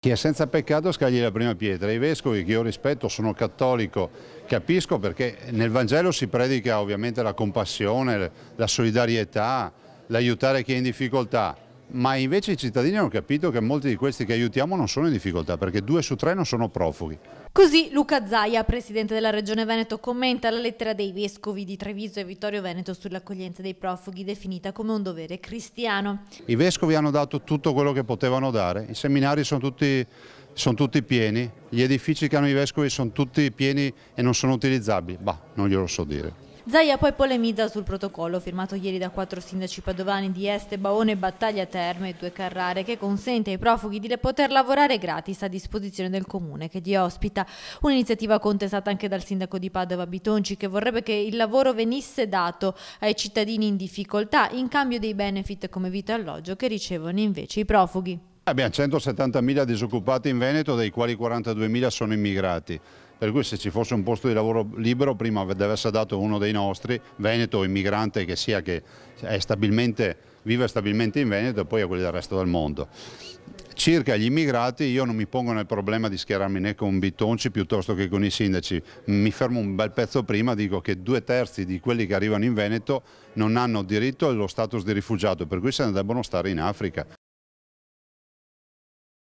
Chi è senza peccato scagli la prima pietra. I vescovi, che io rispetto, sono cattolico, capisco perché nel Vangelo si predica ovviamente la compassione, la solidarietà, l'aiutare chi è in difficoltà, ma invece i cittadini hanno capito che molti di questi che aiutiamo non sono in difficoltà, perché 2 su 3 non sono profughi. Così Luca Zaia, presidente della Regione Veneto, commenta la lettera dei vescovi di Treviso e Vittorio Veneto sull'accoglienza dei profughi, definita come un dovere cristiano. I vescovi hanno dato tutto quello che potevano dare, i seminari sono tutti pieni, gli edifici che hanno i vescovi sono tutti pieni e non sono utilizzabili. Bah, non glielo so dire. Zaia poi polemizza sul protocollo firmato ieri da 4 sindaci padovani di Este, Baone, Battaglia Terme e 2 Carrare, che consente ai profughi di poter lavorare gratis a disposizione del comune che li ospita. Un'iniziativa contestata anche dal sindaco di Padova Bitonci, che vorrebbe che il lavoro venisse dato ai cittadini in difficoltà in cambio dei benefit come vitto e alloggio che ricevono invece i profughi. Abbiamo 170.000 disoccupati in Veneto, dei quali 42.000 sono immigrati. Per cui se ci fosse un posto di lavoro libero prima deve essere dato uno dei nostri, veneto o immigrante che sia, che vive stabilmente in Veneto, e poi a quelli del resto del mondo. Circa gli immigrati io non mi pongo nel problema di schierarmi né con Bitonci piuttosto che con i sindaci, mi fermo un bel pezzo prima, dico che 2/3 di quelli che arrivano in Veneto non hanno diritto allo status di rifugiato, per cui se ne debbono stare in Africa.